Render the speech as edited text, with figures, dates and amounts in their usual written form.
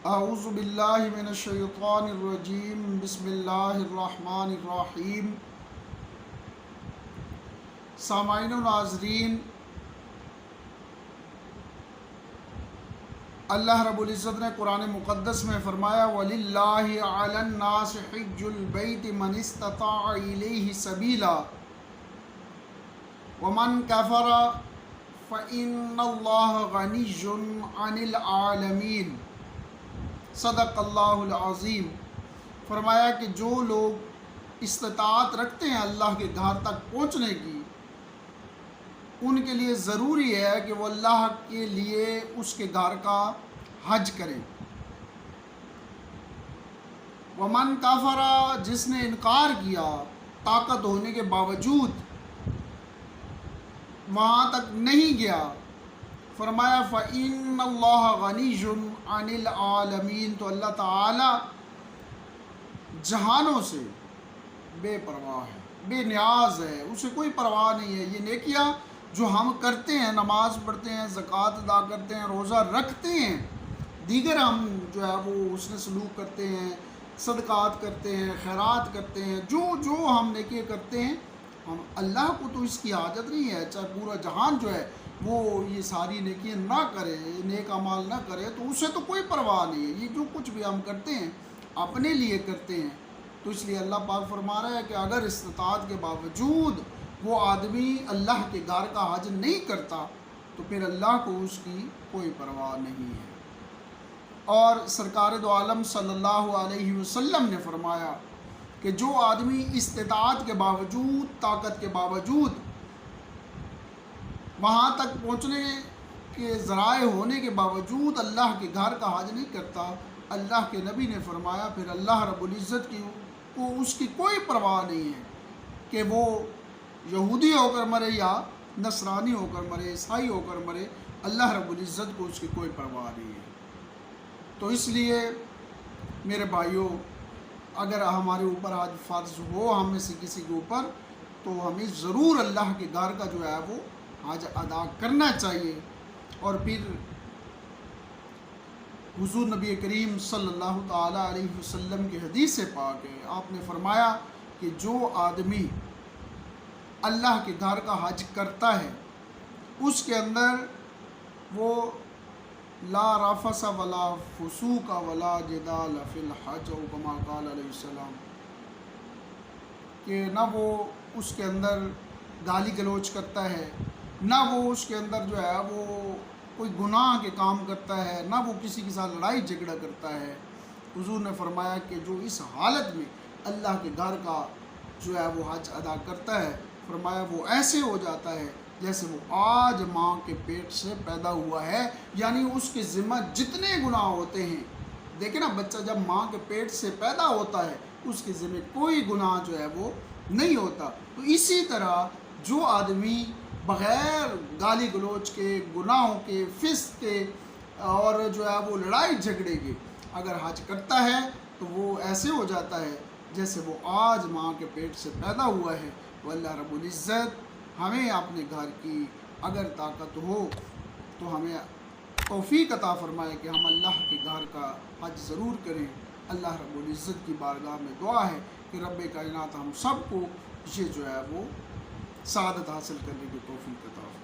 اعوذ باللہ من الشیطان الرجیم بسم اللہ الرحمن الرحیم۔ سامعین و ناظرین، اللہ رب العزت نے قرآن مقدس میں فرمایا وَلِلَّهِ عَلَى النَّاسِ حِجُّ الْبَيْتِ مَنِ اسْتَطَاعَ إِلَيْهِ سَبِيلًا وَمَنْ كَفَرَ فَإِنَّ اللَّهَ غَنِيٌّ عَنِ الْعَالَمِينَ۔ صدق اللہ العظیم۔ فرمایا کہ جو لوگ استطاعت رکھتے ہیں اللہ کے گھر تک پہنچنے کی، ان کے لیے ضروری ہے کہ وہ اللہ کے لیے اس کے گھر کا حج کریں۔ ومن کافر، جس نے انکار کیا طاقت ہونے کے باوجود وہاں تک نہیں گیا، فرمایا فَإِنَّ اللَّهَ غَنِيٌّ عَنِ الْعَالَمِينَ، تو اللہ تعالی جہانوں سے بے پرواہ ہے، بے نیاز ہے، اسے کوئی پرواہ نہیں ہے۔ یہ نیکیاں جو ہم کرتے ہیں، نماز پڑھتے ہیں، زکوٰۃ ادا کرتے ہیں، روزہ رکھتے ہیں، دیگر ہم جو ہے وہ حسن سلوک کرتے ہیں، صدقات کرتے ہیں، خیرات کرتے ہیں، جو ہم نیکیاں کرتے ہیں، ہم اللہ کو تو اس کی حاجت نہیں ہے۔ چاہے پورا جہان جو ہے وہ یہ ساری نیکیاں نہ کرے، نیک اعمال نہ کرے، تو اسے تو کوئی پرواہ نہیں ہے۔ یہ جو کچھ بھی ہم کرتے ہیں اپنے لیے کرتے ہیں، تو اس لیے اللہ پاک فرما رہا ہے کہ اگر استطاعت کے باوجود وہ آدمی اللہ کے گھر کا حج نہیں کرتا تو پھر اللہ کو اس کی کوئی پرواہ نہیں ہے۔ اور سرکار دو عالم صلی اللہ علیہ وسلم نے فرمایا کہ جو آدمی استطاعت کے باوجود، طاقت کے باوجود وہاں تک پہنچنے کے ذرائع ہونے کے باوجود اللہ کے گھر کا حج نہیں کرتا، اللہ کے نبی نے فرمایا پھر اللہ رب العزت کو اس کی کوئی پرواہ نہیں ہے کہ وہ یہودی ہو کر مرے یا نصرانی ہو کر مرے، عیسائی ہو کر مرے، اللہ رب العزت کو اس کی کوئی پرواہ نہیں ہے۔ تو اس لیے میرے بھائیوں، اگر ہمارے اوپر حج فرض ہو ہم میں سے کسی کے اوپر، تو ہمیں ضرور اللہ کے گھر کا جو ہے وہ حج ادا کرنا چاہیے۔ اور پھر حضور نبی کریم صلی اللہ تعالیٰ علیہ وسلم کی حدیث پاک ہے، آپ نے فرمایا کہ جو آدمی اللہ کے گھر کا حج کرتا ہے اس کے اندر وہ لا رفث ولا فسوق ولا جدال فی الحج او کما قال علیہ السلام، کہ نہ وہ اس کے اندر گالی گلوچ کرتا ہے، نہ وہ اس کے اندر جو ہے وہ کوئی گناہ کے کام کرتا ہے، نہ وہ کسی کے ساتھ لڑائی جھگڑا کرتا ہے۔ حضور نے فرمایا کہ جو اس حالت میں اللہ کے گھر کا جو ہے وہ حج ادا کرتا ہے، فرمایا وہ ایسے ہو جاتا ہے جیسے وہ آج ماں کے پیٹ سے پیدا ہوا ہے، یعنی اس کے ذمہ جتنے گناہ ہوتے ہیں، دیکھیں نا بچہ جب ماں کے پیٹ سے پیدا ہوتا ہے اس کے ذمہ کوئی گناہ جو ہے وہ نہیں ہوتا۔ تو اسی طرح جو آدمی بغیر گالی گلوچ کے، گناہوں کے، فسق کے اور جو ہے وہ لڑائی جھگڑے کے اگر حج کرتا ہے تو وہ ایسے ہو جاتا ہے جیسے وہ آج ماں کے پیٹ سے پیدا ہوا ہے۔ تو اللہ رب العزت ہمیں اپنے گھر کی اگر طاقت ہو تو ہمیں توفیق عطا فرمائے کہ ہم اللہ کے گھر کا حج ضرور کریں۔ اللہ رب العزت کی بارگاہ میں دعا ہے کہ رب کائنات ہم سب کو یہ جو ہے وہ سعادت حاصل کرنے کی توفیق عطا فرمائے۔